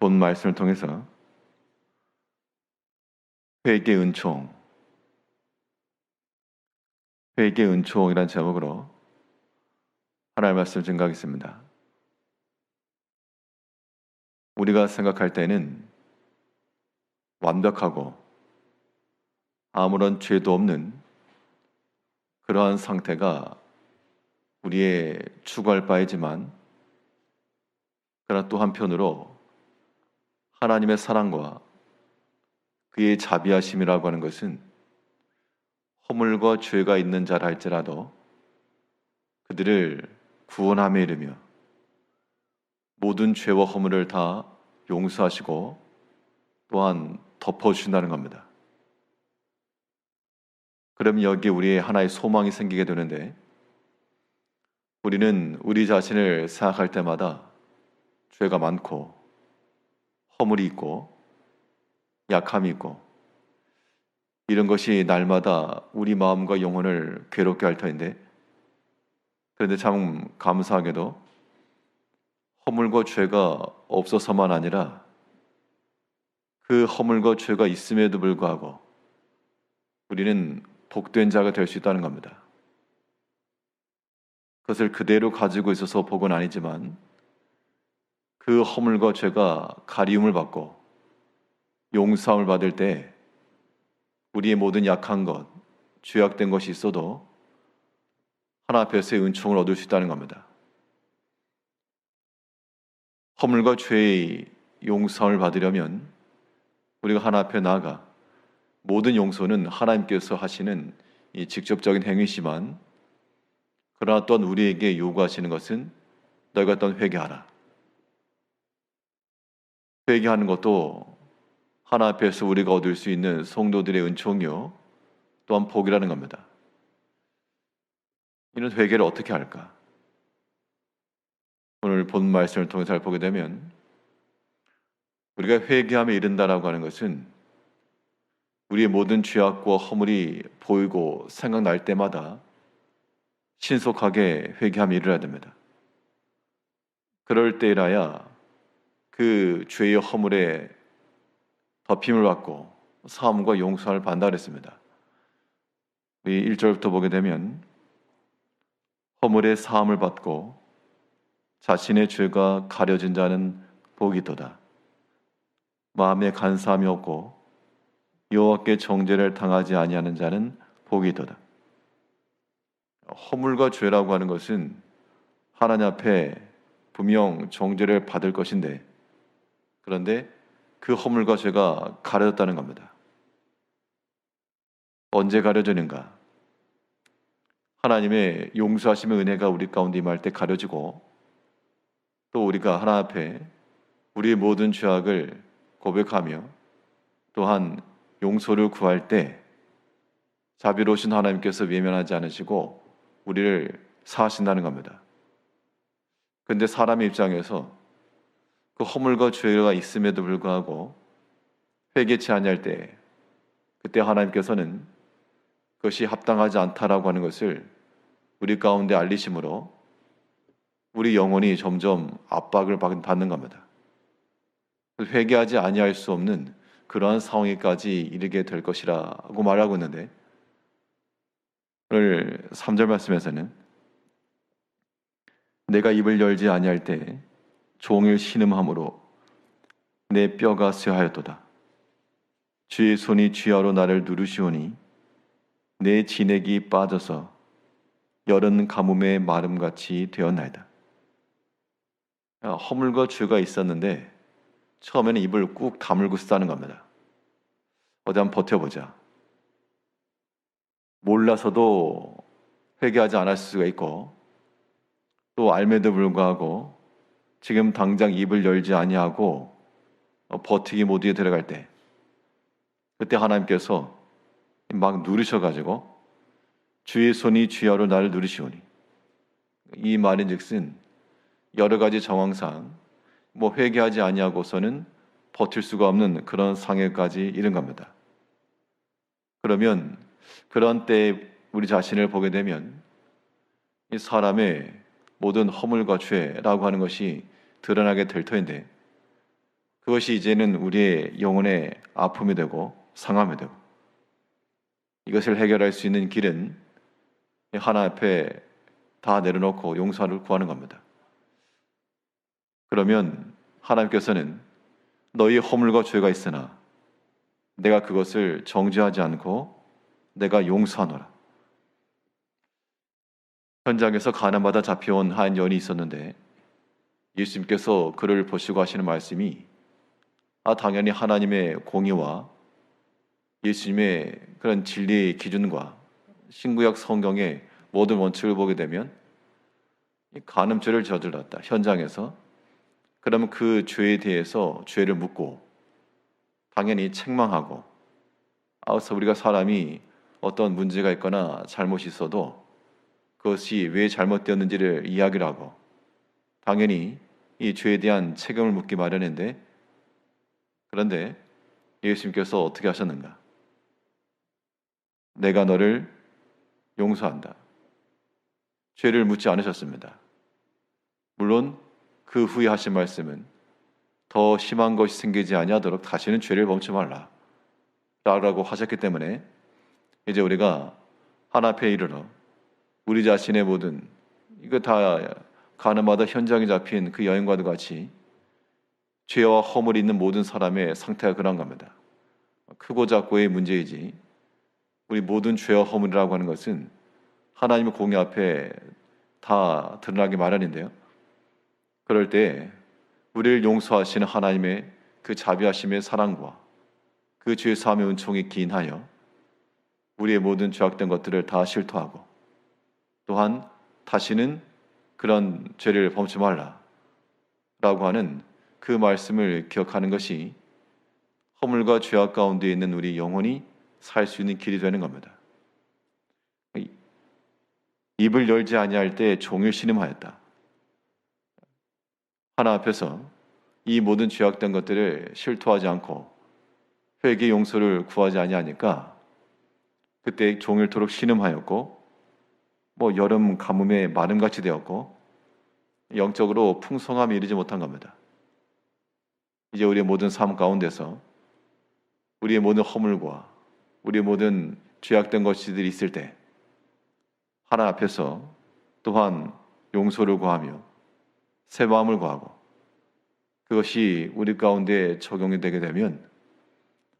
본 말씀을 통해서 회개 은총, 회개 은총이란 제목으로 하나님의 말씀을 증거하겠습니다. 우리가 생각할 때는 완벽하고 아무런 죄도 없는 그러한 상태가 우리의 추구할 바이지만, 그러나 또 한편으로 하나님의 사랑과 그의 자비하심이라고 하는 것은 허물과 죄가 있는 자라 할지라도 그들을 구원함에 이르며 모든 죄와 허물을 다 용서하시고 또한 덮어주신다는 겁니다. 그럼 여기에 우리의 하나의 소망이 생기게 되는데, 우리는 우리 자신을 생각할 때마다 죄가 많고 허물이 있고 약함이 있고 이런 것이 날마다 우리 마음과 영혼을 괴롭게 할 터인데, 그런데 참 감사하게도 허물과 죄가 없어서만 아니라 그 허물과 죄가 있음에도 불구하고 우리는 복된 자가 될 수 있다는 겁니다. 그것을 그대로 가지고 있어서 복은 아니지만, 그 허물과 죄가 가리움을 받고 용서함을 받을 때 우리의 모든 약한 것, 죄악된 것이 있어도 하나 앞에서의 은총을 얻을 수 있다는 겁니다. 허물과 죄의 용서함을 받으려면 우리가 하나 앞에 나아가, 모든 용서는 하나님께서 하시는 이 직접적인 행위지만, 그러나 또한 우리에게 요구하시는 것은 너희가 또한 회개하라. 회개하는 것도 하나 앞에서 우리가 얻을 수 있는 성도들의 은총이요 또한 복이라는 겁니다. 이런 회개를 어떻게 할까? 오늘 본 말씀을 통해서 잘 보게 되면, 우리가 회개함에 이른다라고 하는 것은 우리의 모든 죄악과 허물이 보이고 생각날 때마다 신속하게 회개함에 이르러야 됩니다. 그럴 때라야 그 죄의 허물에 덮임을 받고 사함과 용서를 받는다 그랬습니다. 우리 1절부터 보게 되면, 허물의 사함을 받고 자신의 죄가 가려진 자는 복이 있도다. 마음에 간사함이 없고 여호와께 정죄를 당하지 아니하는 자는 복이 있도다. 허물과 죄라고 하는 것은 하나님 앞에 분명 정죄를 받을 것인데, 그런데 그 허물과 죄가 가려졌다는 겁니다. 언제 가려지는가? 하나님의 용서하심의 은혜가 우리 가운데 임할 때 가려지고, 또 우리가 하나님 앞에 우리의 모든 죄악을 고백하며 또한 용서를 구할 때 자비로우신 하나님께서 외면하지 않으시고 우리를 사하신다는 겁니다. 그런데 사람의 입장에서 그 허물과 죄가 있음에도 불구하고 회개치 아니할 때, 그때 하나님께서는 그것이 합당하지 않다라고 하는 것을 우리 가운데 알리심으로 우리 영혼이 점점 압박을 받는 겁니다. 회개하지 아니할 수 없는 그러한 상황에까지 이르게 될 것이라고 말하고 있는데, 오늘 3절 말씀에서는 내가 입을 열지 아니할 때 종일 신음함으로 내 뼈가 쇠하였도다. 주의 손이 쥐하로 나를 누르시오니 내 진액이 빠져서 여름 가뭄의 마름같이 되었나이다. 허물과 죄가 있었는데 처음에는 입을 꾹 다물고 쓰다는 겁니다. 어디 한번 버텨보자. 몰라서도 회개하지 않을 수가 있고, 또 알매도 불구하고 지금 당장 입을 열지 아니하고 버티기 모드에 들어갈 때, 그때 하나님께서 막 누르셔가지고 주의 손이 쥐하로 나를 누르시오니, 이 말인즉슨 여러 가지 정황상 회개하지 아니하고서는 버틸 수가 없는 그런 상해까지 이른 겁니다. 그러면 그런 때에 우리 자신을 보게 되면 이 사람의 모든 허물과 죄라고 하는 것이 드러나게 될 터인데, 그 그것이 이제는 우리의 영혼의 아픔이 되고 상함이 되고, 이것을 해결할 수 있는 길은 하나님 앞에 다 내려놓고 용서를 구하는 겁니다. 그러면 하나님께서는 너희 허물과 죄가 있으나 내가 그것을 정죄하지 않고 내가 용서하노라. 현장에서 가난받아 잡혀온 한 여인이 있었는데 예수님께서 그를 보시고 하시는 말씀이 당연히 하나님의 공의와 예수님의 그런 진리의 기준과 신구약 성경의 모든 원칙을 보게 되면 간음죄를 저질렀다, 현장에서. 그러면 그 죄에 대해서 죄를 묻고 당연히 책망하고, 그래서 우리가 사람이 어떤 문제가 있거나 잘못이 있어도 그것이 왜 잘못되었는지를 이야기를 하고 당연히 이 죄에 대한 책임을 묻기 마련인데, 그런데 예수님께서 어떻게 하셨는가? 내가 너를 용서한다, 죄를 묻지 않으셨습니다. 물론 그 후에 하신 말씀은 더 심한 것이 생기지 아니하도록 다시는 죄를 범치 말라 라고 하셨기 때문에 이제 우리가 하나님 앞에 이르러 우리 자신의 모든, 이거 다 가늠하다 현장에 잡힌 그 여인과도 같이 죄와 허물이 있는 모든 사람의 상태가 그런 겁니다. 크고 작고의 문제이지 우리 모든 죄와 허물이라고 하는 것은 하나님의 공의 앞에 다 드러나기 마련인데요. 그럴 때 우리를 용서하시는 하나님의 그 자비하심의 사랑과 그 죄 사함의 은총이 기인하여 우리의 모든 죄악된 것들을 다 실토하고, 또한 다시는 그런 죄를 범치 말라 라고 하는 그 말씀을 기억하는 것이 허물과 죄악 가운데 있는 우리 영혼이 살 수 있는 길이 되는 겁니다. 입을 열지 아니할 때 종일 신음하였다. 하나 앞에서 이 모든 죄악된 것들을 실토하지 않고 회개 용서를 구하지 아니하니까 그때 종일토록 신음하였고, 여름 가뭄에 마름같이 되었고 영적으로 풍성함에 이르지 못한 겁니다. 이제 우리의 모든 삶 가운데서 우리의 모든 허물과 우리의 모든 죄악된 것들이 있을 때 하나 앞에서 또한 용서를 구하며 새 마음을 구하고 그것이 우리 가운데 적용이 되게 되면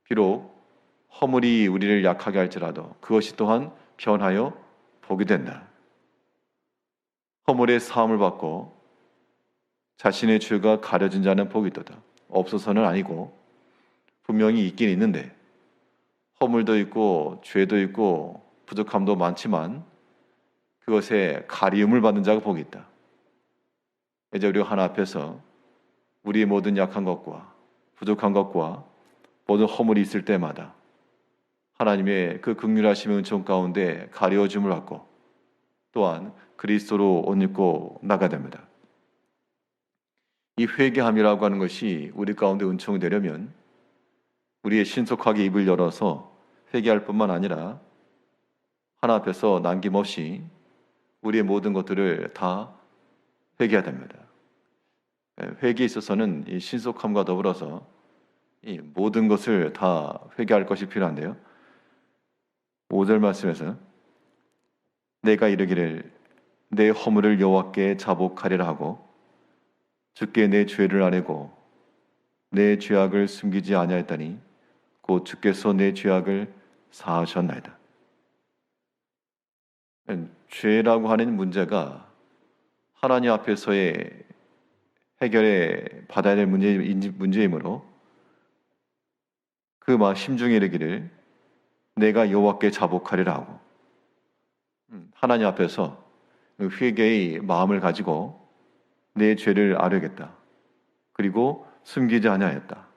비록 허물이 우리를 약하게 할지라도 그것이 또한 변하여 복이 된다. 허물의 사함을 받고 자신의 죄가 가려진 자는 복이 있도다. 없어서는 아니고 분명히 있긴 있는데, 허물도 있고 죄도 있고 부족함도 많지만 그것에 가리움을 받는 자가 복이 있다. 이제 우리가 하나 앞에서 우리의 모든 약한 것과 부족한 것과 모든 허물이 있을 때마다 하나님의 그 긍휼하심의 은총 가운데 가려짐을 받고 또한 그리스도로 옷 입고 나가야 됩니다. 이 회개함이라고 하는 것이 우리 가운데 은총이 되려면 우리의 신속하게 입을 열어서 회개할 뿐만 아니라 하나 앞에서 남김없이 우리의 모든 것들을 다 회개해야 됩니다. 회개에 있어서는 이 신속함과 더불어서 이 모든 것을 다 회개할 것이 필요한데요. 5절 말씀에서 내가 이르기를 내 허물을 여호와께 자복하리라 하고 주께 내 죄를 아뢰고 내 죄악을 숨기지 아니하였다니 곧 주께서 내 죄악을 사하셨나이다. 죄라고 하는 문제가 하나님 앞에서의 해결에 받아야 될 문제이므로 그 막 심중에 이르기를 내가 여호와께 자복하리라 하고 하나님 앞에서 회개의 마음을 가지고 내 죄를 아뢰겠다. 그리고 숨기지 아니하였다.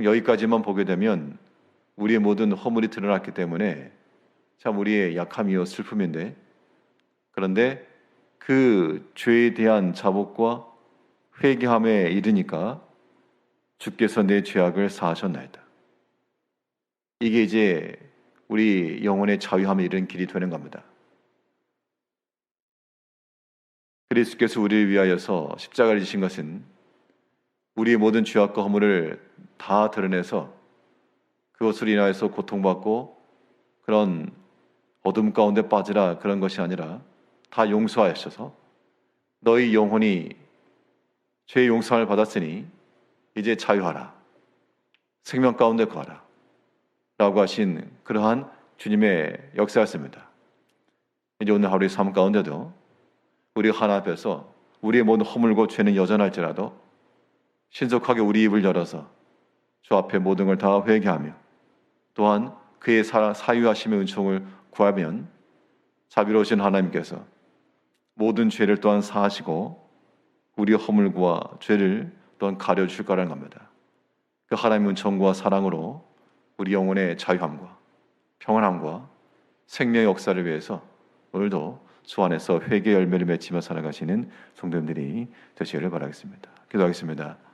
여기까지만 보게 되면 우리의 모든 허물이 드러났기 때문에 참 우리의 약함이요 슬픔인데, 그런데 그 죄에 대한 자복과 회개함에 이르니까 주께서 내 죄악을 사하셨나이다. 이게 이제 우리 영혼의 자유함에 이르는 길이 되는 겁니다. 그리스도께서 우리를 위하여서 십자가를 지신 것은 우리의 모든 죄악과 허물을 다 드러내서 그것을 인하여서 고통받고 그런 어둠 가운데 빠지라 그런 것이 아니라 다 용서하셔서 너희 영혼이 죄의 용서를 받았으니 이제 자유하라. 생명 가운데 거하라. 라고 하신 그러한 주님의 역사였습니다. 이제 오늘 하루의 삶 가운데도 우리 하나 앞에서 우리의 모든 허물고 죄는 여전할지라도 신속하게 우리 입을 열어서 주 앞에 모든 걸 다 회개하며 또한 그의 사유하심의 은총을 구하면 자비로우신 하나님께서 모든 죄를 또한 사하시고 우리의 허물과 죄를 또한 가려주실 거라는 겁니다. 그 하나님의 은총과 사랑으로 우리 영혼의 자유함과 평안함과 생명의 역사를 위해서 오늘도 주 안에서 회개 열매를 맺히며 살아가시는 성도님들이 되시기를 바라겠습니다. 기도하겠습니다.